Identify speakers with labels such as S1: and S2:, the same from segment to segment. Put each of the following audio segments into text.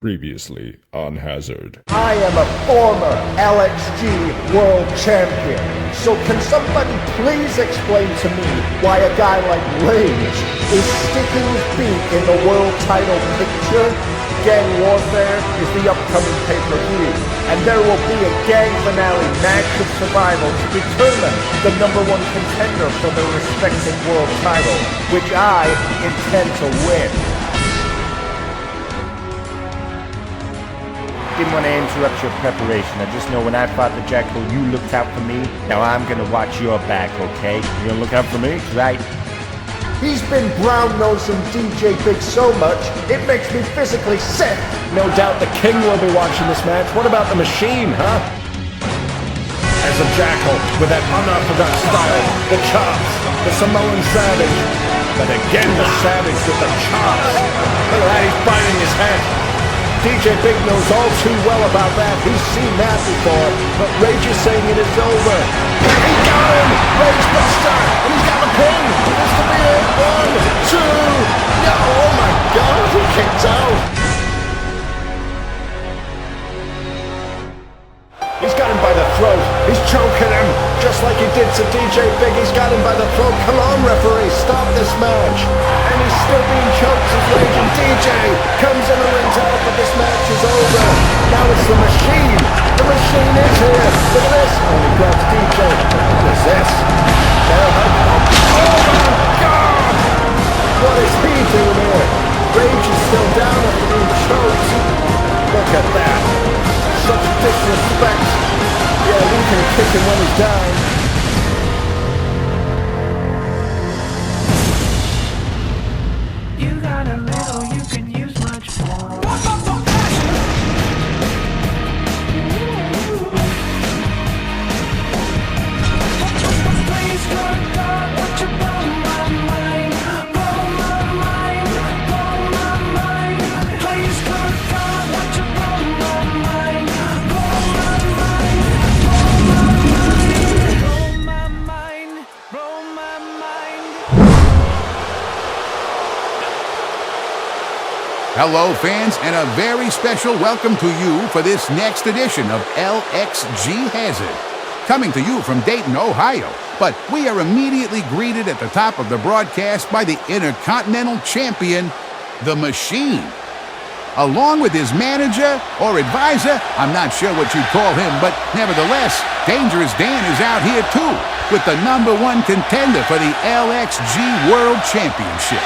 S1: Previously on Hazard.
S2: I am a former LXG world champion. So can somebody please explain to me why a guy like Rage is sticking his beak in the world title picture? Gang Warfare is the upcoming pay-per-view, and there will be a gang finale match of survival to determine the #1 contender for their respective world title, which I intend to win. Didn't want to interrupt your preparation. I just know when I fought the Jackal, you looked out for me. Now I'm gonna watch your back, okay? You gonna look out for me, right? He's been brown-nosing DJ Big so much, it makes me physically sick.
S3: No doubt the King will be watching this match. What about the Machine, huh? As a Jackal, with that unorthodox style, the chops, the Samoan Savage. But again, the Savage with the chops. Look at that, he's biting his head. DJ Big knows all too well about that. He's seen that before. But Rage is saying it is over. He got him! Rage Buster! And he's got the pin! This could be it! 1, 2... No! Oh my God! He kicked out! He's got him by the throat. He's choking him. Just like he did to DJ Big. He's got him by the throat. Come on, referee. Stop this match. And he's still being choked as Rage and DJ comes in the ring to help, but this match is over. Now it's the Machine. The Machine is here. Look at this. Oh, he grabs DJ. What is this? Oh my God! What is he doing here? Rage is still down after being choked. Look at that. Such disrespect. Yeah, we can kick him when he's down.
S4: You got a little, you can use much more. Please, good God, would you blow my mind? Blow my mind, blow my mind. Please, good God, would you blow my mind? Blow my mind, blow my mind, blow my mind.
S5: Hello, fans, and a very special welcome to you for this next edition of LXG Hazard. Coming to you from Dayton, Ohio. But we are immediately greeted at the top of the broadcast by the Intercontinental Champion, The Machine. Along with his manager or advisor, I'm not sure what you'd call him, but nevertheless, Dangerous Dan is out here too, with the #1 contender for the LXG World Championship.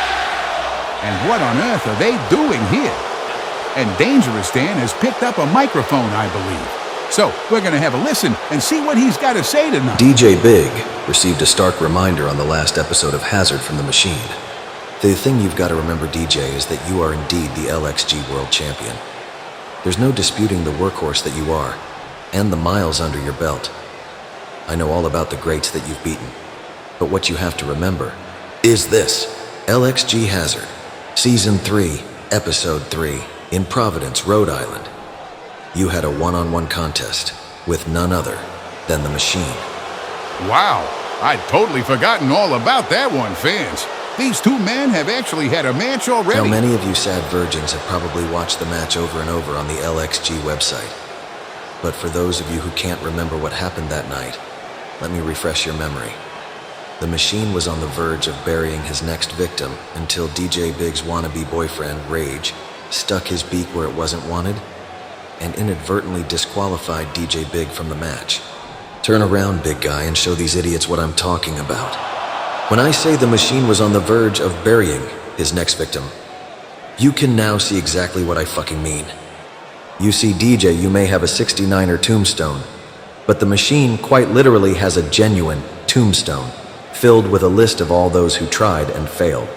S5: And what on earth are they doing here? And Dangerous Dan has picked up a microphone, I believe. So we're going to have a listen and see what he's got to say tonight.
S6: DJ Big received a stark reminder on the last episode of Hazard from the Machine. The thing you've got to remember, DJ, is that you are indeed the LXG World Champion. There's no disputing the workhorse that you are, and the miles under your belt. I know all about the greats that you've beaten, but what you have to remember is this: LXG Hazard, Season 3, Episode 3, in Providence, Rhode Island. You had a one-on-one contest with none other than the Machine.
S5: Wow, I'd totally forgotten all about that one, fans. These two men have actually had a match already.
S6: Now, many of you sad virgins have probably watched the match over and over on the LXG website. But for those of you who can't remember what happened that night, let me refresh your memory. The Machine was on the verge of burying his next victim until DJ Big's wannabe boyfriend, Rage, stuck his beak where it wasn't wanted and inadvertently disqualified DJ Big from the match. Turn around, big guy, and show these idiots what I'm talking about. When I say the Machine was on the verge of burying his next victim, you can now see exactly what I fucking mean. You see, DJ, you may have a 69er tombstone, but the Machine quite literally has a genuine tombstone filled with a list of all those who tried and failed.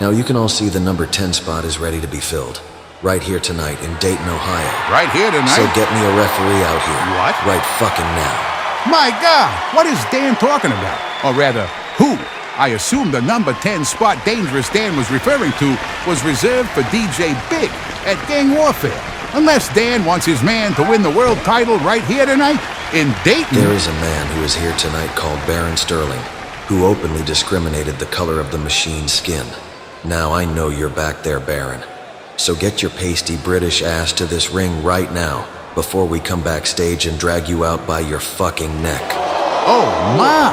S6: Now you can all see the number 10 spot is ready to be filled. Right here tonight in Dayton, Ohio.
S5: Right here tonight?
S6: So get me a referee out here.
S5: What?
S6: Right fucking now.
S5: My God, what is Dan talking about? Or rather, who? I assume the number 10 spot Dangerous Dan was referring to was reserved for DJ Big at Gang Warfare. Unless Dan wants his man to win the world title right here tonight in Dayton.
S6: There is a man who is here tonight called Baron Sterling, who openly discriminated the color of the Machine's skin. Now I know you're back there, Baron. So get your pasty British ass to this ring right now, before we come backstage and drag you out by your fucking neck.
S5: Oh my!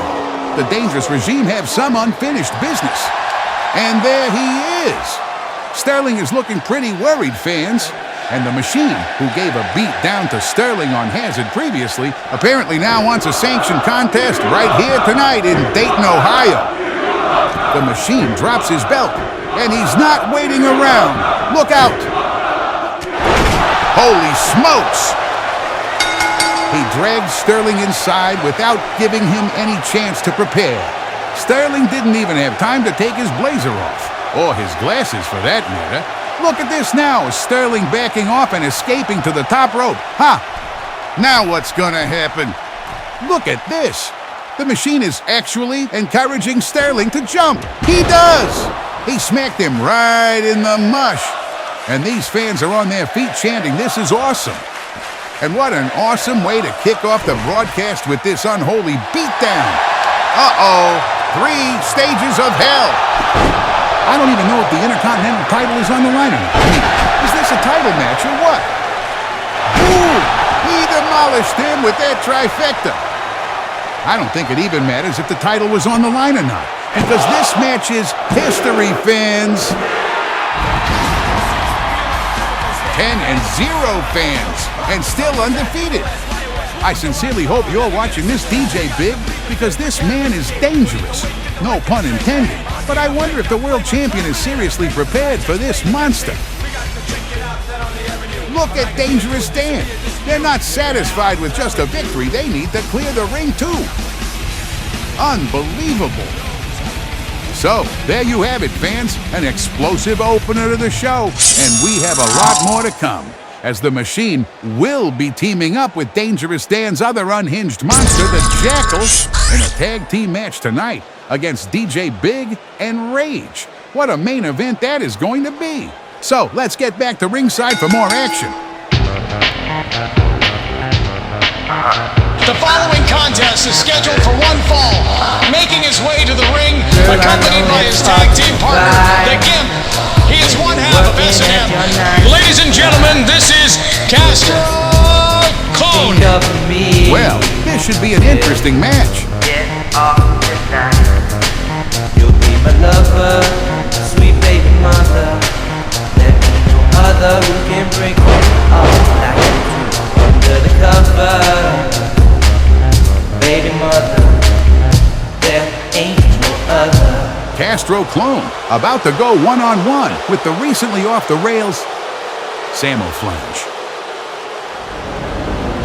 S5: The Dangerous Regime have some unfinished business. And there he is. Sterling is looking pretty worried, fans. And the Machine, who gave a beat down to Sterling on Hazard previously, apparently now wants a sanctioned contest right here tonight in Dayton, Ohio. The Machine drops his belt, and he's not waiting around. Look out! Holy smokes! He dragged Sterling inside without giving him any chance to prepare. Sterling didn't even have time to take his blazer off, or his glasses for that matter. Look at this now, Sterling backing off and escaping to the top rope. Ha! Now what's gonna happen? Look at this. The Machine is actually encouraging Sterling to jump. He does! He smacked him right in the mush. And these fans are on their feet chanting, "This is awesome." And what an awesome way to kick off the broadcast with this unholy beatdown. Uh-oh, 3 stages of hell. I don't even know if the Intercontinental title is on the line or not. I mean, is this a title match or what? Ooh, he demolished him with that trifecta. I don't think it even matters if the title was on the line or not, because this match is history, fans. 10-0 fans, and still undefeated. I sincerely hope you're watching this DJ Big, because this man is dangerous. No pun intended. But I wonder if the world champion is seriously prepared for this monster. Look at Dangerous Dan. They're not satisfied with just a victory. They need to clear the ring too. Unbelievable. So, there you have it, fans. An explosive opener to the show. And we have a lot more to come, as the Machine will be teaming up with Dangerous Dan's other unhinged monster, the Jackal, in a tag team match tonight against DJ Big and Rage. What a main event that is going to be. So, let's get back to ringside for more action.
S7: The following contest is scheduled for one fall. Making his way to the ring, accompanied by his tag team partner, the Gimp. He is one half of S&M. Ladies and gentlemen, this is Castro Clone.
S5: Well, this should be an interesting match.
S8: You'll be my lover, sweet baby mother. There ain't no other who can break me up like you do. Under the cover, baby mother. There ain't no other.
S5: Castro Clone about to go one-on-one with the recently off the rails Samo Flange.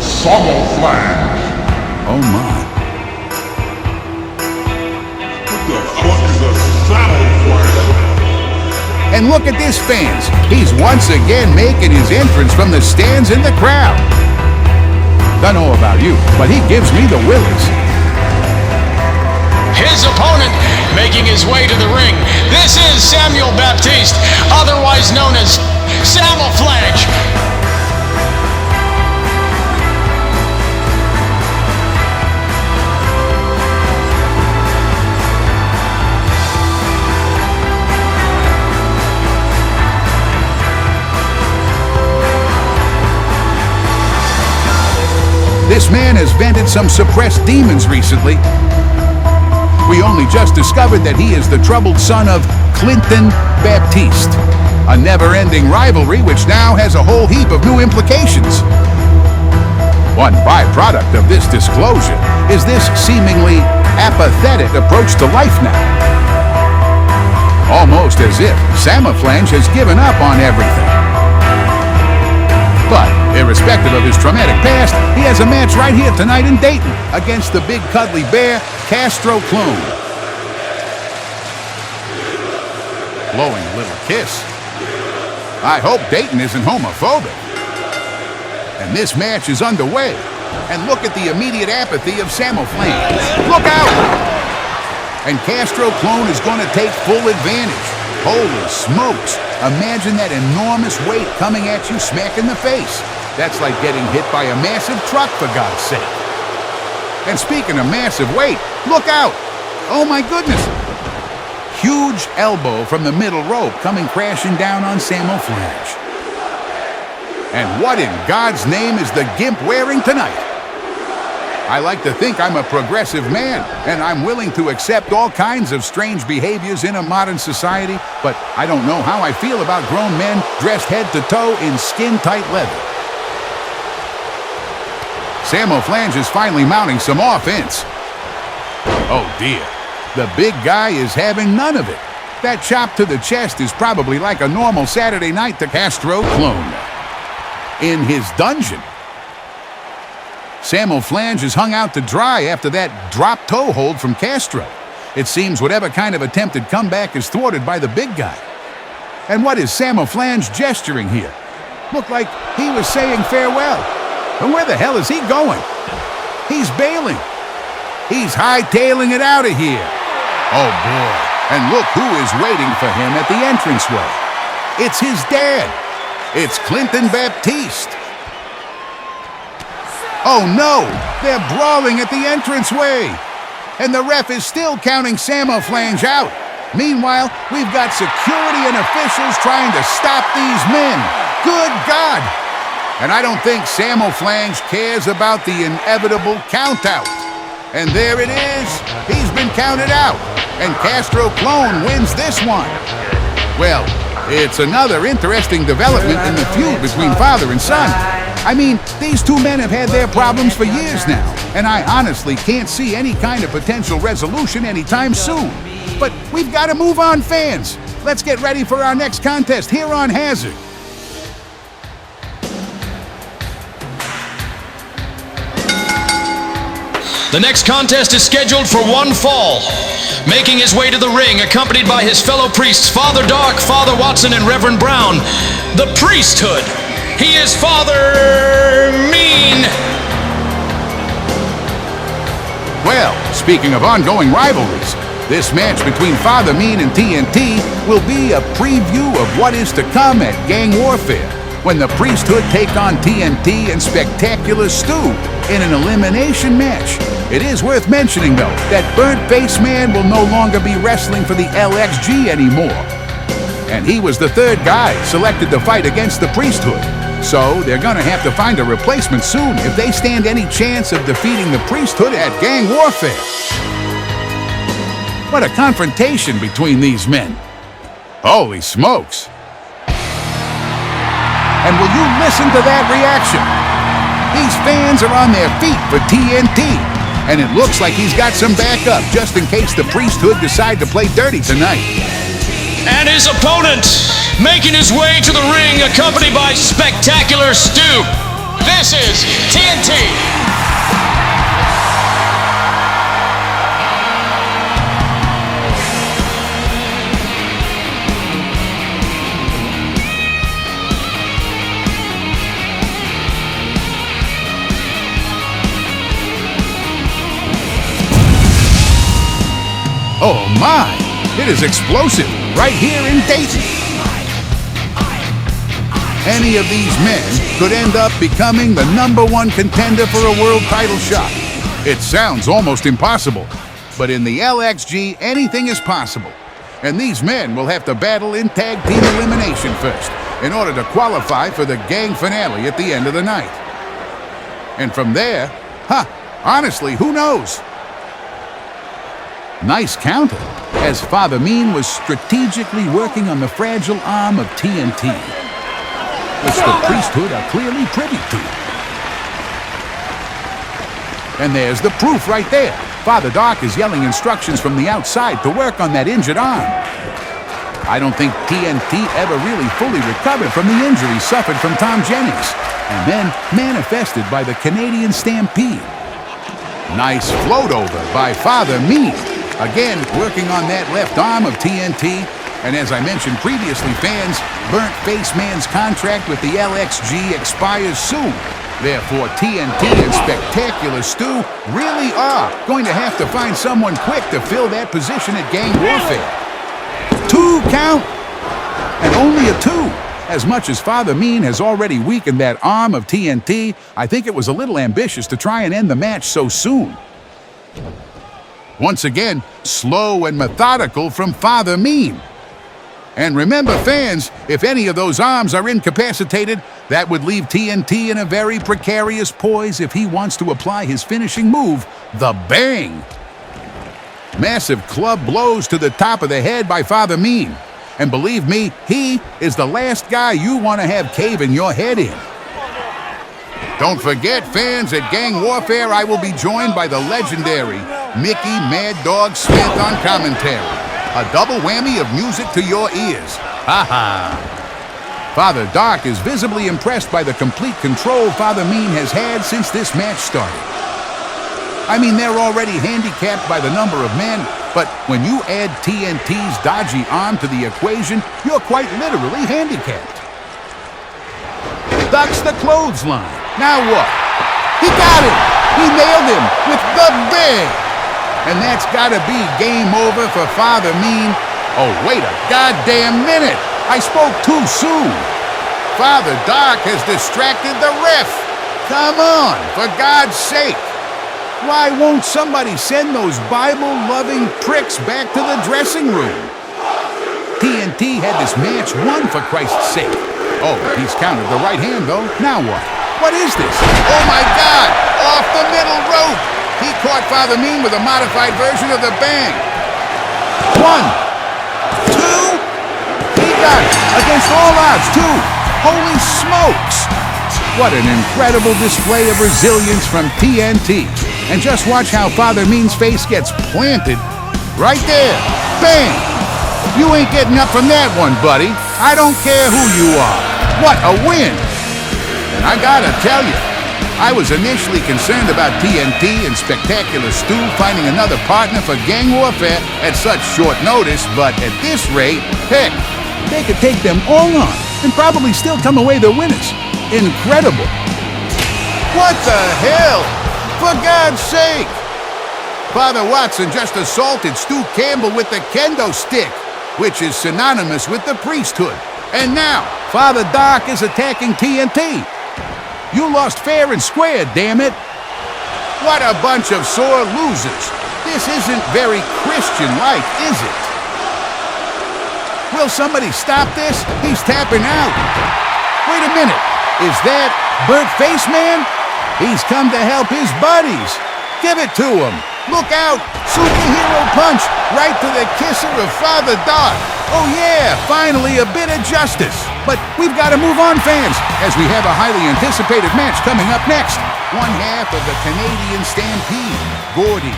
S1: Samo Flange.
S5: Oh my.
S1: What the fuck is a Samo Flange?
S5: And look at this, fans. He's once again making his entrance from the stands in the crowd. Don't know about you, but he gives me the willies.
S7: His opponent making his way to the ring. This is Samuel Baptiste, otherwise known as Samo Flange.
S5: This man has vented some suppressed demons recently. We only just discovered that he is the troubled son of Clinton Baptiste, a never-ending rivalry which now has a whole heap of new implications. One byproduct of this disclosure is this seemingly apathetic approach to life now. Almost as if Samo Flange has given up on everything. But, irrespective of his traumatic past, he has a match right here tonight in Dayton against the big cuddly bear, Castro Clone. Blowing a little kiss. I hope Dayton isn't homophobic. And this match is underway. And look at the immediate apathy of Samo Flange. Look out! And Castro Clone is going to take full advantage. Holy smokes! Imagine that enormous weight coming at you smack in the face. That's like getting hit by a massive truck, for God's sake. And speaking of massive weight, look out! Oh my goodness! huge elbow from the middle rope coming crashing down on Samo Flange. And what in God's name is the Gimp wearing tonight? I like to think I'm a progressive man, and I'm willing to accept all kinds of strange behaviors in a modern society, but I don't know how I feel about grown men dressed head to toe in skin-tight leather. Samo Flange is finally mounting some offense. Oh dear, the big guy is having none of it. That chop to the chest is probably like a normal Saturday night to Castro clone. In his dungeon, Samo Flange is hung out to dry after that drop toe hold from Castro. It seems whatever kind of attempted comeback is thwarted by the big guy. And what is Samo Flange gesturing here? Looked like he was saying farewell. And where the hell is he going? He's bailing. He's hightailing it out of here. Oh boy, and look who is waiting for him at the entranceway. It's his dad. It's Clinton Baptiste. Oh no, they're brawling at the entranceway. And the ref is still counting Samo Flange out. Meanwhile, we've got security and officials trying to stop these men. Good God! And I don't think Samo Flange cares about the inevitable count-out. And there it is. He's been counted out. And Castro Clone wins this one. Well, it's another interesting development in the feud between father and son. I mean, these two men have had their problems for years now, and I honestly can't see any kind of potential resolution anytime soon. But we've got to move on, fans. Let's get ready for our next contest here on Hazard.
S7: The next contest is scheduled for one fall. Making his way to the ring, accompanied by his fellow priests, Father Dark, Father Watson, and Reverend Brown, the priesthood. He is Father Mean.
S5: Well, speaking of ongoing rivalries, this match between Father Mean and TNT will be a preview of what is to come at Gang Warfare, when the priesthood take on TNT and Spectacular Stu in an elimination match. It is worth mentioning, though, that Burnt Face Man will no longer be wrestling for the LXG anymore. And he was the third guy selected to fight against the priesthood. So they're gonna have to find a replacement soon if they stand any chance of defeating the priesthood at Gang Warfare. What a confrontation between these men. Holy smokes. And will you listen to that reaction? These fans are on their feet for TNT, and it looks like he's got some backup just in case the priesthood decide to play dirty tonight.
S7: And his opponent, making his way to the ring, accompanied by Spectacular Stu. This is TNT.
S5: Oh my, it is explosive right here in Dayton. Any of these men could end up becoming the #1 contender for a world title shot. It sounds almost impossible, but in the LXG, anything is possible. And these men will have to battle in tag team elimination first in order to qualify for the gang finale at the end of the night. And from there, honestly, who knows? Nice counter, as Father Mean was strategically working on the fragile arm of TNT, which the priesthood are clearly privy to. And there's the proof right there. Father Dark is yelling instructions from the outside to work on that injured arm. I don't think TNT ever really fully recovered from the injury suffered from Tom Jennings, and then manifested by the Canadian Stampede. Nice float over by Father Mean. Again, working on that left arm of TNT. And as I mentioned previously, fans, Burnt Face Man's contract with the LXG expires soon. Therefore, TNT and Spectacular Stu really are going to have to find someone quick to fill that position at Gang Warfare. 2 count, and only a 2. As much as Father Mean has already weakened that arm of TNT, I think it was a little ambitious to try and end the match so soon. Once again, slow and methodical from Father Mean. And remember, fans, if any of those arms are incapacitated, that would leave TNT in a very precarious poise if he wants to apply his finishing move, the bang. Massive club blows to the top of the head by Father Mean. And believe me, he is the last guy you want to have caving your head in. Don't forget, fans, at Gang Warfare, I will be joined by the legendary Mickey Mad Dog Smith on commentary. A double whammy of music to your ears. Ha ha. Father Dark is visibly impressed by the complete control Father Mean has had since this match started. I mean, they're already handicapped by the number of men, but when you add TNT's dodgy arm to the equation, you're quite literally handicapped. Ducks the clothesline. Now what? He got him! He nailed him with the bang! And that's gotta be game over for Father Mean. Oh, wait a goddamn minute! I spoke too soon! Father Dark has distracted the ref! Come on, for God's sake! Why won't somebody send those Bible-loving pricks back to the dressing room? TNT had this match won, for Christ's sake. Oh, he's countered the right hand, though. Now what? What is this? Oh, my God! Off the middle rope! He caught Father Mean with a modified version of the bang. 1, 2... He got it! Against all odds, too! Holy smokes! What an incredible display of resilience from TNT. And just watch how Father Mean's face gets planted. Right there. Bang! You ain't getting up from that one, buddy. I don't care who you are. What a win! And I gotta tell you, I was initially concerned about TNT and Spectacular Stu finding another partner for Gang Warfare at such short notice, but at this rate, heck, they could take them all on and probably still come away the winners. Incredible. What the hell? For God's sake! Father Watson just assaulted Stu Campbell with the kendo stick, which is synonymous with the priesthood. And now, Father Dark is attacking TNT. You lost fair and square, damn it. What a bunch of sore losers. This isn't very Christian-like, is it? Will somebody stop this? He's tapping out. Wait a minute. Is that Burnt Face Man? He's come to help his buddies. Give it to him. Look out! Superhero punch right to the kisser of Father Dark. Oh yeah, finally a bit of justice. But we've got to move on, fans, as we have a highly anticipated match coming up next. One half of the Canadian Stampede, Gordy,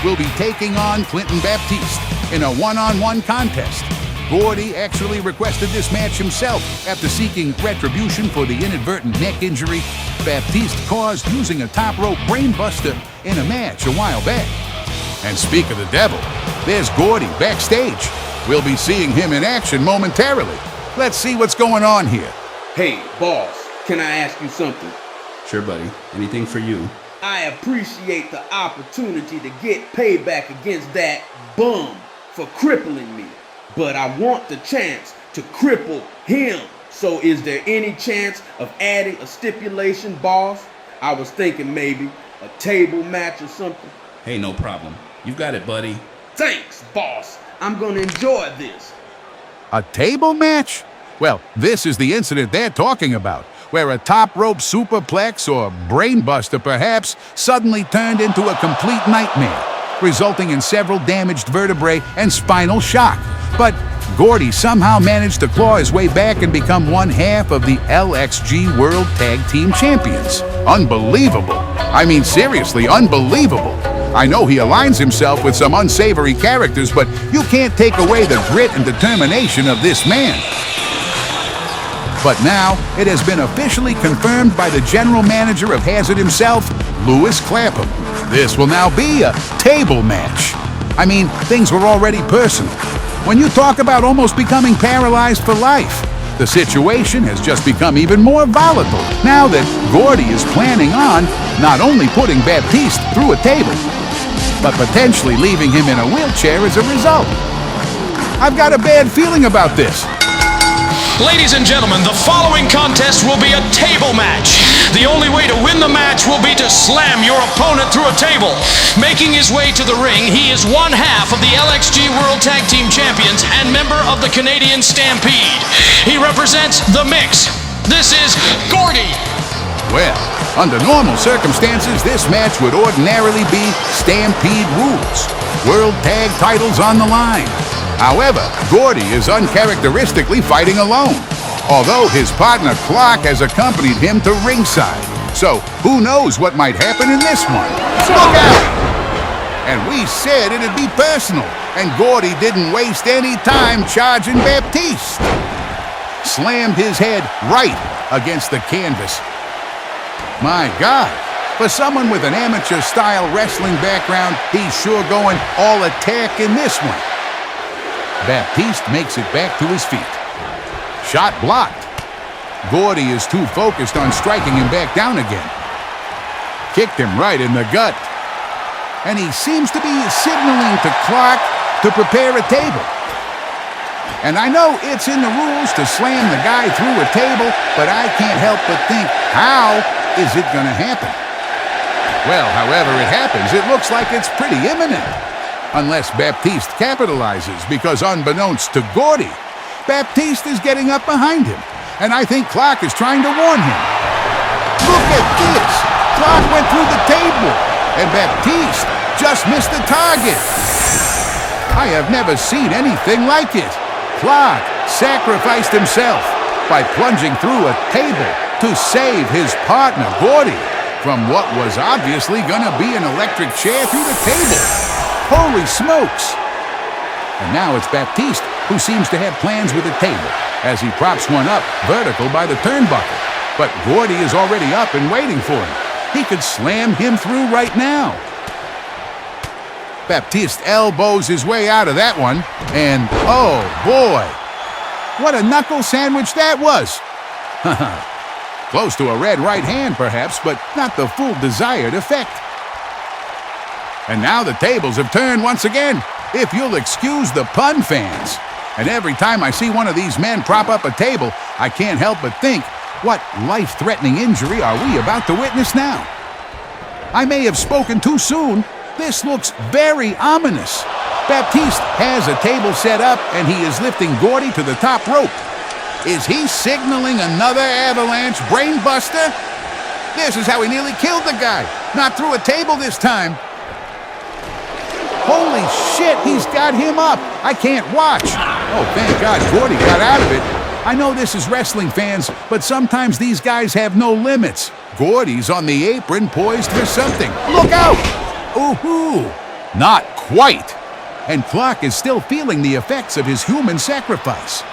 S5: will be taking on Clinton Baptiste in a one-on-one contest. Gordy actually requested this match himself after seeking retribution for the inadvertent neck injury Baptiste caused using a top rope brainbuster in a match a while back. And speak of the devil, there's Gordy backstage. We'll be seeing him in action momentarily. Let's see what's going on here.
S9: Hey, boss, can I ask you something?
S10: Sure, buddy. Anything for you.
S9: I appreciate the opportunity to get payback against that bum for crippling me. But I want the chance to cripple him. So is there any chance of adding a stipulation, boss? I was thinking maybe a table match or something.
S10: Hey, no problem. You've got it, buddy.
S9: Thanks, boss. I'm gonna enjoy this.
S5: A table match? Well, this is the incident they're talking about, where a top rope superplex or brainbuster perhaps suddenly turned into a complete nightmare, resulting in several damaged vertebrae and spinal shock. But Gordy somehow managed to claw his way back and become one half of the LXG World Tag Team Champions. Unbelievable. I mean, seriously, unbelievable. I know he aligns himself with some unsavory characters, but you can't take away the grit and determination of this man. But now, it has been officially confirmed by the general manager of Hazard himself, Lewis Clapham. This will now be a table match. I mean, things were already personal. When you talk about almost becoming paralyzed for life, the situation has just become even more volatile now that Gordy is planning on not only putting Baptiste through a table, but potentially leaving him in a wheelchair as a result. I've got a bad feeling about this.
S7: Ladies and gentlemen, the following contest will be a table match. The only way to win the match will be to slam your opponent through a table. Making his way to the ring, he is one half of the LXG World Tag Team Champions and member of the Canadian Stampede. He represents The Mix. This is Gordy.
S5: Well, under normal circumstances, this match would ordinarily be Stampede rules. World Tag titles on the line. However, Gordy is uncharacteristically fighting alone, although his partner Clark has accompanied him to ringside. So, who knows what might happen in this one? Look out! And we said it'd be personal, and Gordy didn't waste any time charging Baptiste. Slammed his head right against the canvas. My God, for someone with an amateur-style wrestling background, he's sure going all attack in this one. Baptiste makes it back to his feet. Shot blocked. Gordy is too focused on striking him back down again. Kicked him right in the gut. And he seems to be signaling to Clark to prepare a table. And I know it's in the rules to slam the guy through a table, but I can't help but think, how is it going to happen? Well, however it happens, it looks like it's pretty imminent. Unless Baptiste capitalizes, because unbeknownst to Gordy, Baptiste is getting up behind him. And I think Clark is trying to warn him. Look at this! Clark went through the table, and Baptiste just missed the target. I have never seen anything like it. Clark sacrificed himself by plunging through a table to save his partner, Gordy, from what was obviously gonna be an electric chair through the table. Holy smokes! And now it's Baptiste who seems to have plans with the table as he props one up vertical by the turnbuckle. But Gordy is already up and waiting for him. He could slam him through right now. Baptiste elbows his way out of that one, and oh boy, what a knuckle sandwich that was! Close to a red right hand perhaps, but not the full desired effect. And now the tables have turned once again, if you'll excuse the pun, fans. And every time I see one of these men prop up a table, I can't help but think, what life-threatening injury are we about to witness now? I may have spoken too soon. This looks very ominous. Baptiste has a table set up, and he is lifting Gordy to the top rope. Is he signaling another avalanche brainbuster? This is how he nearly killed the guy. Not through a table this time. Holy shit, he's got him up. I can't watch. Oh, thank God Gordy got out of it. I know this is wrestling, fans, but sometimes these guys have no limits. Gordy's on the apron, poised for something. Look out! Ooh-hoo! Not quite. And Clark is still feeling the effects of his human sacrifice.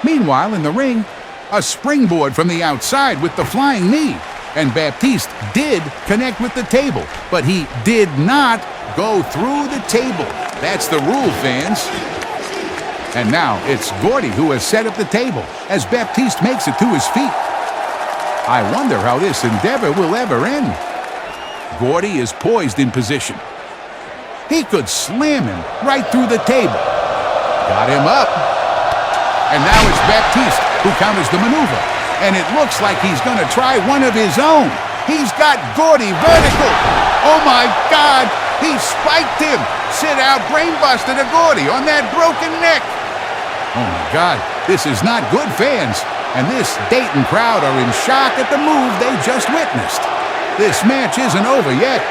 S5: Meanwhile, in the ring, a springboard from the outside with the flying knee. And Baptiste did connect with the table, but he did not go through the table. That's the rule, fans. And now it's Gordy who has set up the table as Baptiste makes it to his feet. I wonder how this endeavor will ever end. Gordy is poised in position. He could slam him right through the table. Got him up. And now it's Baptiste who counters the maneuver. And it looks like he's going to try one of his own. He's got Gordy vertical. Oh my God, he spiked him. Sit out brainbuster to Gordy on that broken neck. Oh my God, this is not good, fans. And this Dayton crowd are in shock at the move they just witnessed. This match isn't over yet,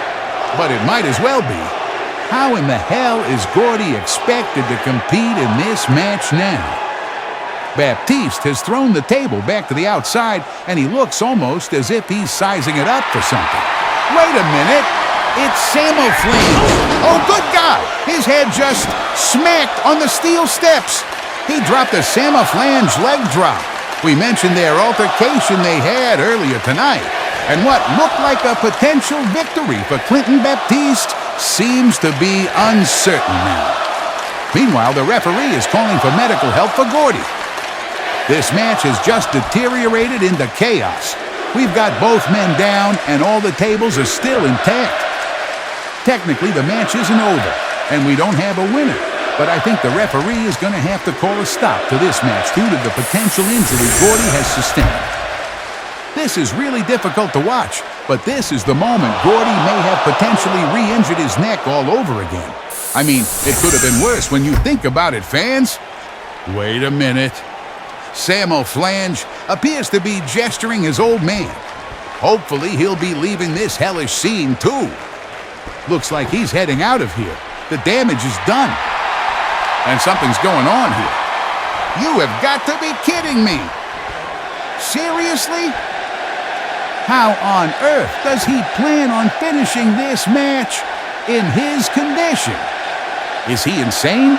S5: but it might as well be. How in the hell is Gordy expected to compete in this match now? Baptiste has thrown the table back to the outside, and he looks almost as if he's sizing it up for something. Wait a minute! It's Samo Flames! Oh, good God! His head just smacked on the steel steps! He dropped a Samo Flange leg drop. We mentioned their altercation they had earlier tonight, and what looked like a potential victory for Clinton Baptiste seems to be uncertain now. Meanwhile, the referee is calling for medical help for Gordy. This match has just deteriorated into chaos. We've got both men down, and all the tables are still intact. Technically, the match isn't over, and we don't have a winner. But I think the referee is going to have to call a stop to this match due to the potential injury Gordy has sustained. This is really difficult to watch, but this is the moment Gordy may have potentially re-injured his neck all over again. I mean, it could have been worse when you think about it, fans. Wait a minute. Sam O'Flange appears to be gesturing his old man. Hopefully he'll be leaving this hellish scene too. Looks like he's heading out of here. The damage is done. And something's going on here. You have got to be kidding me. Seriously? How on earth does he plan on finishing this match in his condition? Is he insane?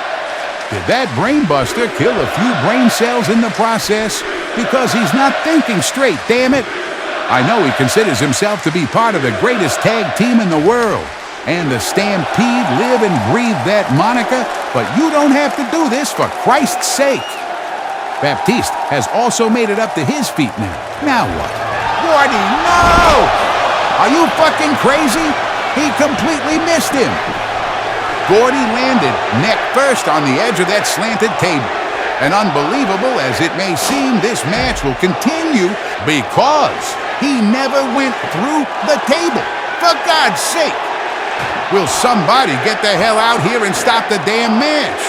S5: Did that brainbuster kill a few brain cells in the process? Because he's not thinking straight, damn it. I know he considers himself to be part of the greatest tag team in the world, and the Stampede live and breathe that moniker, but you don't have to do this for Christ's sake. Baptiste has also made it up to his feet now. Now what? Gordy, no! Are you fucking crazy? He completely missed him. Gordy landed neck first on the edge of that slanted table. And unbelievable as it may seem, this match will continue because he never went through the table. For God's sake! Will somebody get the hell out here and stop the damn match?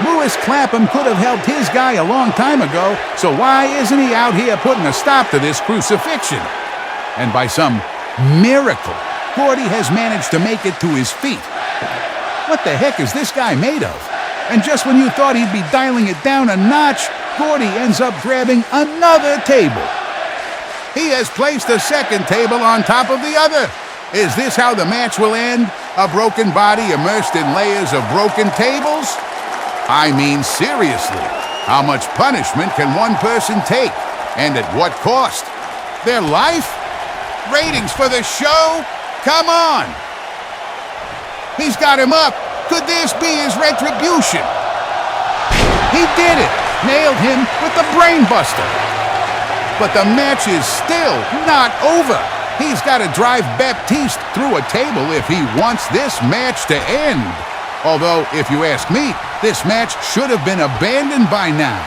S5: Lewis Clapham could have helped his guy a long time ago, so why isn't he out here putting a stop to this crucifixion? And by some miracle, Gordy has managed to make it to his feet. What the heck is this guy made of? And just when you thought he'd be dialing it down a notch, Gordy ends up grabbing another table. He has placed a second table on top of the other. Is this how the match will end? A broken body immersed in layers of broken tables? I mean, seriously, how much punishment can one person take? And at what cost? Their life? Ratings for the show? Come on! He's got him up. Could this be his retribution? He did it! Nailed him with the brainbuster. But the match is still not over. He's got to drive Baptiste through a table if he wants this match to end. Although, if you ask me, this match should have been abandoned by now.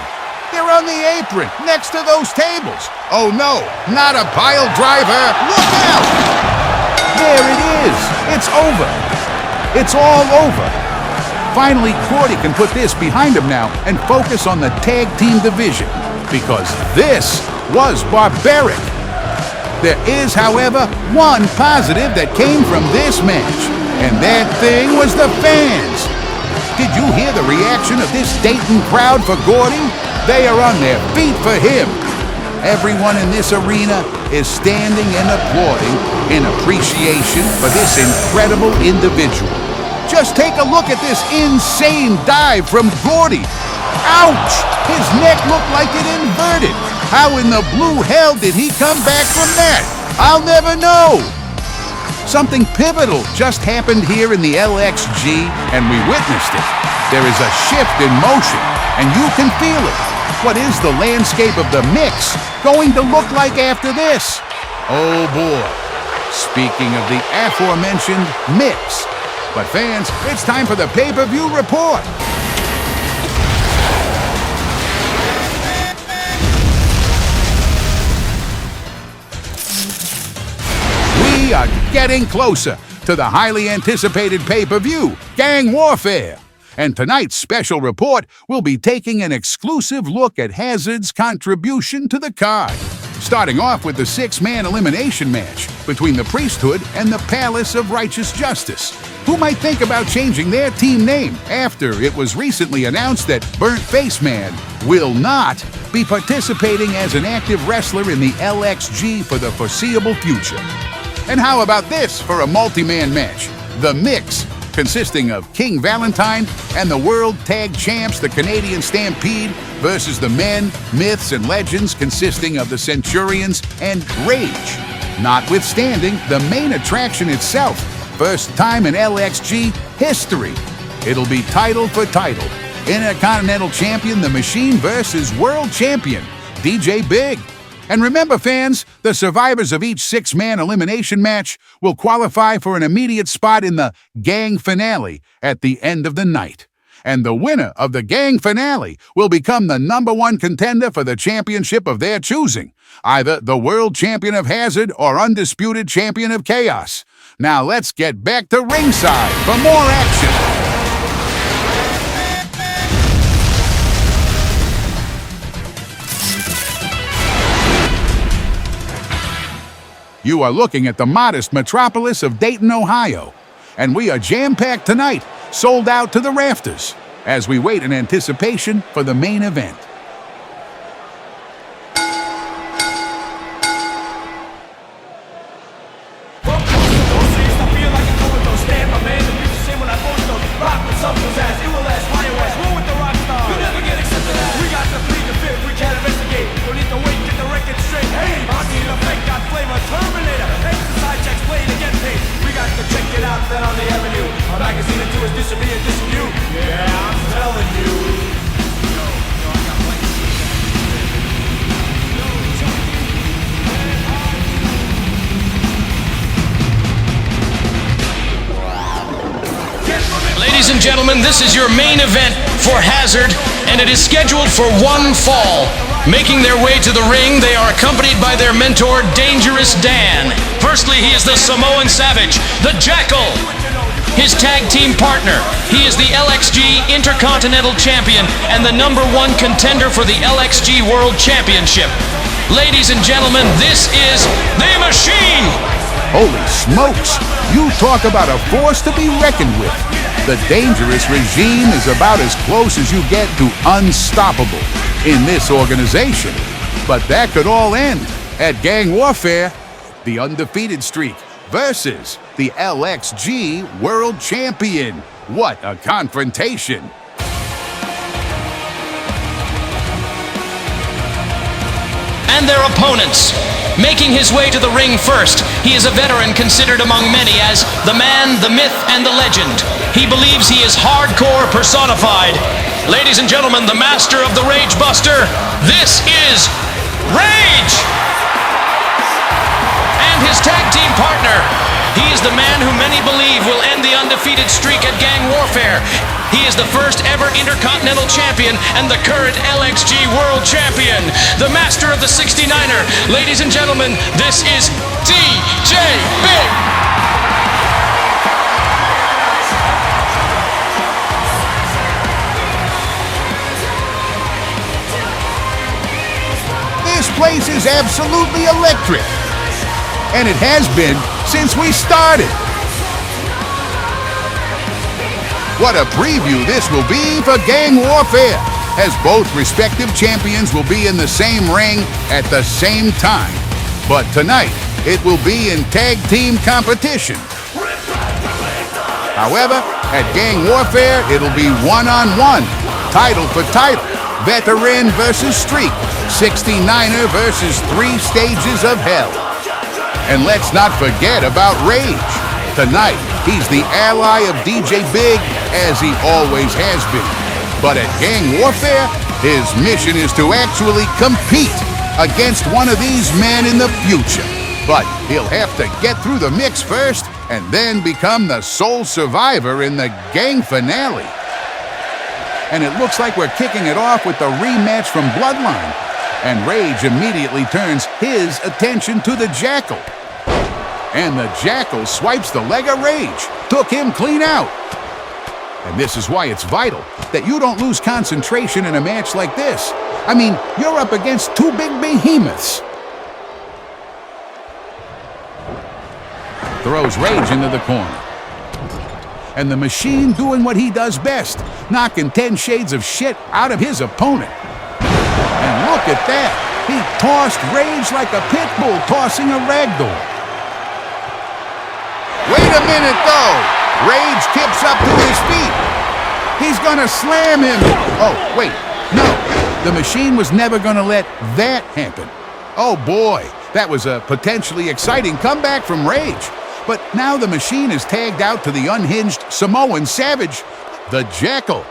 S5: They're on the apron, next to those tables. Oh no, not a pile driver. Look out! There it is. It's over. It's all over. Finally, Gordy can put this behind him now and focus on the tag team division, because this was barbaric. There is, however, one positive that came from this match, and that thing was the fans. Did you hear the reaction of this Dayton crowd for Gordy? They are on their feet for him. Everyone in this arena is standing and applauding in appreciation for this incredible individual. Just take a look at this insane dive from Gordy. Ouch! His neck looked like it inverted. How in the blue hell did he come back from that? I'll never know. Something pivotal just happened here in the LXG, and we witnessed it. There is a shift in motion, and you can feel it. What is the landscape of the mix going to look like after this? Oh boy. Speaking of the aforementioned mix. But fans, it's time for the pay-per-view report. We are getting closer to the highly anticipated pay-per-view, Gang Warfare. And tonight's special report will be taking an exclusive look at Hazard's contribution to the card. Starting off with the six-man elimination match between the Priesthood and the Palace of Righteous Justice, who might think about changing their team name after it was recently announced that Burnt Face Man will not be participating as an active wrestler in the LXG for the foreseeable future. And how about this for a multi-man match? The Mix, consisting of King Valentine and the World Tag Champs, the Canadian Stampede, versus the Men, Myths, and Legends, consisting of the Centurions and Rage. Notwithstanding the main attraction itself, first time in LXG history. It'll be title for title. Intercontinental Champion The Machine versus World Champion DJ Big. And remember, fans, the survivors of each six-man elimination match will qualify for an immediate spot in the gang finale at the end of the night. And the winner of the gang finale will become the #1 contender for the championship of their choosing, either the world champion of Hazard or undisputed champion of Chaos. Now let's get back to ringside for more action. You are looking at the modest metropolis of Dayton, Ohio. And we are jam-packed tonight, sold out to the rafters, as we wait in anticipation for the main event.
S7: Ladies and gentlemen, this is your main event for Hazard, and it is scheduled for one fall. Making their way to the ring, they are accompanied by their mentor, Dangerous Dan. Firstly, he is the Samoan Savage, the Jackal. His tag team partner, he is the LXG Intercontinental Champion and the #1 contender for the LXG World Championship. Ladies and gentlemen, this is the Machine!
S5: Holy smokes! You talk about a force to be reckoned with. The Dangerous regime is about as close as you get to unstoppable in this organization. But that could all end at Gang Warfare, the undefeated streak versus the LXG World Champion. What a confrontation!
S7: And their opponents. Making his way to the ring first, he is a veteran considered among many as the man, the myth, and the legend. He believes he is hardcore personified. Ladies and gentlemen, the master of the Rage Buster, this is Rage! And his tag team partner, he is the man who many believe will end the undefeated streak at Gang Warfare. He is the first ever Intercontinental Champion and the current LXG World Champion, the master of the 69er. Ladies and gentlemen, this is DJ Big.
S5: This place is absolutely electric. And it has been since we started. What a preview this will be for Gang Warfare, as both respective champions will be in the same ring at the same time. But tonight, it will be in tag team competition. However, at Gang Warfare, it'll be one-on-one, title for title, veteran versus streak, 69er versus 3 stages of hell. And let's not forget about Rage. Tonight, he's the ally of DJ Big, as he always has been. But at Gang Warfare, his mission is to actually compete against one of these men in the future. But he'll have to get through the mix first, and then become the sole survivor in the gang finale. And it looks like we're kicking it off with the rematch from Bloodline. And Rage immediately turns his attention to the Jackal. And the Jackal swipes the leg of Rage, took him clean out. And this is why it's vital that you don't lose concentration in a match like this. I mean, you're up against 2 big behemoths. Throws Rage into the corner. And the Machine doing what he does best, knocking 10 shades of shit out of his opponent. And look at that. He tossed Rage like a pit bull tossing a ragdoll. Wait a minute, though. Rage tips up to his feet. He's gonna slam him. Oh, wait, no. The Machine was never gonna let that happen. Oh boy, that was a potentially exciting comeback from Rage. But now the Machine is tagged out to the unhinged Samoan Savage, the Jackal.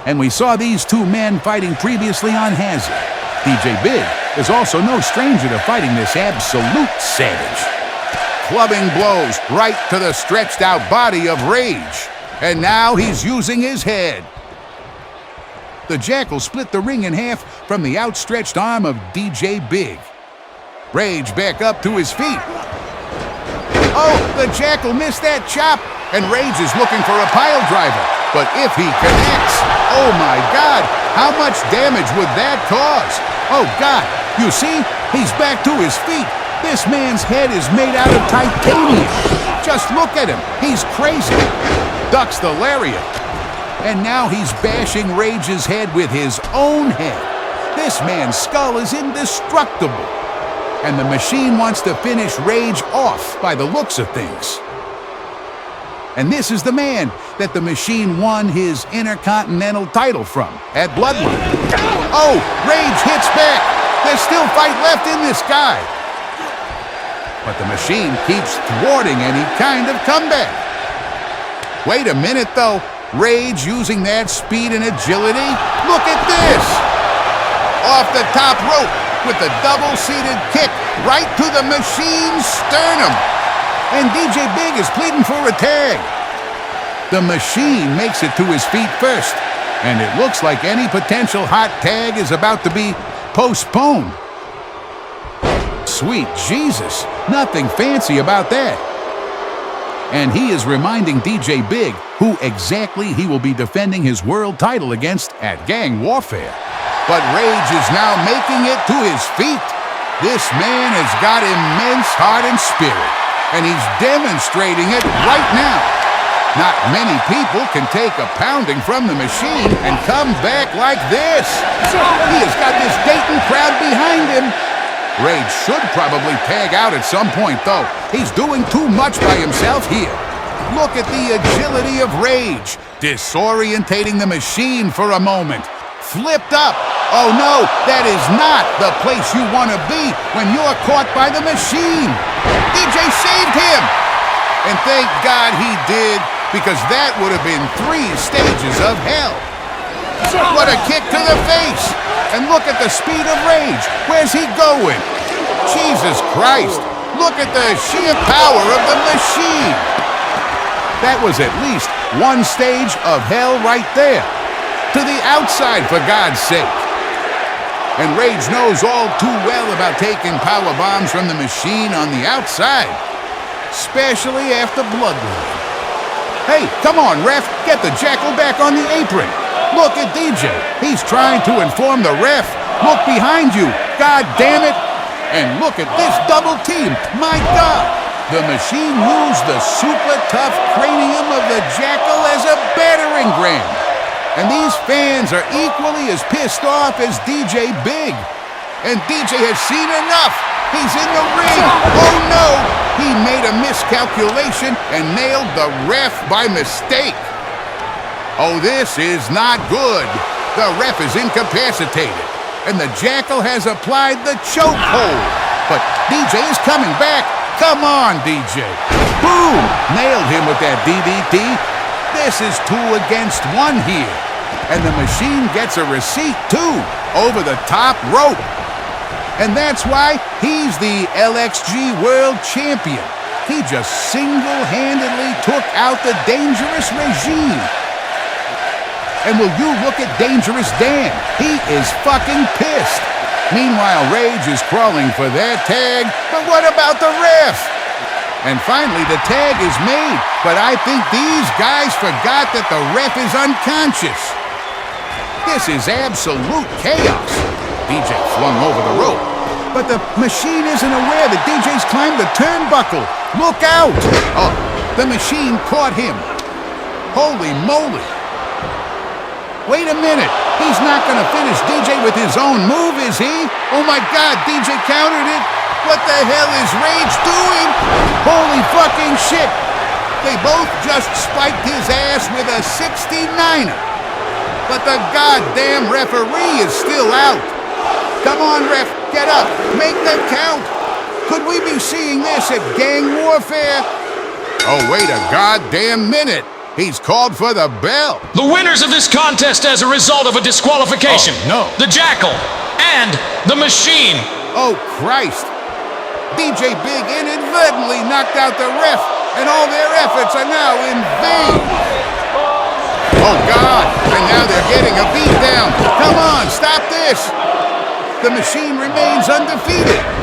S5: And we saw these 2 men fighting previously on Hazard. DJ Big is also no stranger to fighting this absolute savage. Clubbing blows right to the stretched out body of Rage. And now he's using his head. The Jackal split the ring in half from the outstretched arm of DJ Big. Rage back up to his feet. Oh, the Jackal missed that chop, and Rage is looking for a pile driver. But if he connects, oh my God, how much damage would that cause? Oh God, you see, he's back to his feet. This man's head is made out of titanium. Just look at him, he's crazy. Ducks the lariat. And now he's bashing Rage's head with his own head. This man's skull is indestructible. And the Machine wants to finish Rage off by the looks of things. And this is the man that the Machine won his Intercontinental title from at Bloodline. Oh, Rage hits back. There's still fight left in this guy. But the Machine keeps thwarting any kind of comeback. Wait a minute, though. Rage using that speed and agility. Look at this. Off the top rope with the double-seated kick right to the Machine's sternum. And DJ Big is pleading for a tag. The Machine makes it to his feet first, and it looks like any potential hot tag is about to be postponed. Sweet Jesus, nothing fancy about that. And he is reminding DJ Big who exactly he will be defending his world title against at Gang Warfare. But Rage is now making it to his feet. This man has got immense heart and spirit, and he's demonstrating it right now. Not many people can take a pounding from the Machine and come back like this. He has got this Dayton crowd behind him. Rage should probably tag out at some point, though. He's doing too much by himself here. Look at the agility of Rage, disorientating the Machine for a moment. Flipped up. Oh no, that is not the place you want to be when you're caught by the Machine. DJ saved him. And thank God he did, because that would have been 3 stages of hell. What a kick to the face. And look at the speed of Rage. Where's he going? Jesus Christ. Look at the sheer power of the Machine. That was at least 1 stage of hell right there. To the outside, for God's sake. And Rage knows all too well about taking power bombs from the Machine on the outside. Especially after Bloodline. Hey, come on, ref. Get the Jackal back on the apron. Look at DJ. He's trying to inform the ref. Look behind you. God damn it. And look at this double team. My God. The Machine used the super tough cranium of the Jackal as a battering ram. And these fans are equally as pissed off as DJ Big. And DJ has seen enough. He's in the ring. Oh no! He made a miscalculation and nailed the ref by mistake. Oh, this is not good. The ref is incapacitated, and the Jackal has applied the chokehold. But DJ is coming back. Come on, DJ. Boom! Nailed him with that DDT. This is 2 against 1 here. And the Machine gets a receipt, too, over the top rope. And that's why he's the LXG World Champion. He just single-handedly took out the Dangerous Regime. And will you look at Dangerous Dan? He is fucking pissed. Meanwhile, Rage is crawling for that tag, but what about the ref? And finally, the tag is made, but I think these guys forgot that the ref is unconscious. This is absolute chaos. DJ flung over the rope. But the Machine isn't aware that DJ's climbed the turnbuckle. Look out! Oh, the Machine caught him. Holy moly. Wait a minute. He's not going to finish DJ with his own move, is he? Oh my God, DJ countered it. What the hell is Rage doing? Holy fucking shit. They both just spiked his ass with a 69er. But the goddamn referee is still out. Come on, ref, get up. Make them count. Could we be seeing this at Gang Warfare? Oh, wait a goddamn minute. He's called for the bell.
S7: The winners of this contest as a result of a disqualification.
S5: Oh, no.
S7: The Jackal and the Machine.
S5: Oh, Christ. DJ Big inadvertently knocked out the ref, and all their efforts are now in vain. Oh, God! And now they're getting a beatdown. Come on, stop this! The Machine remains undefeated.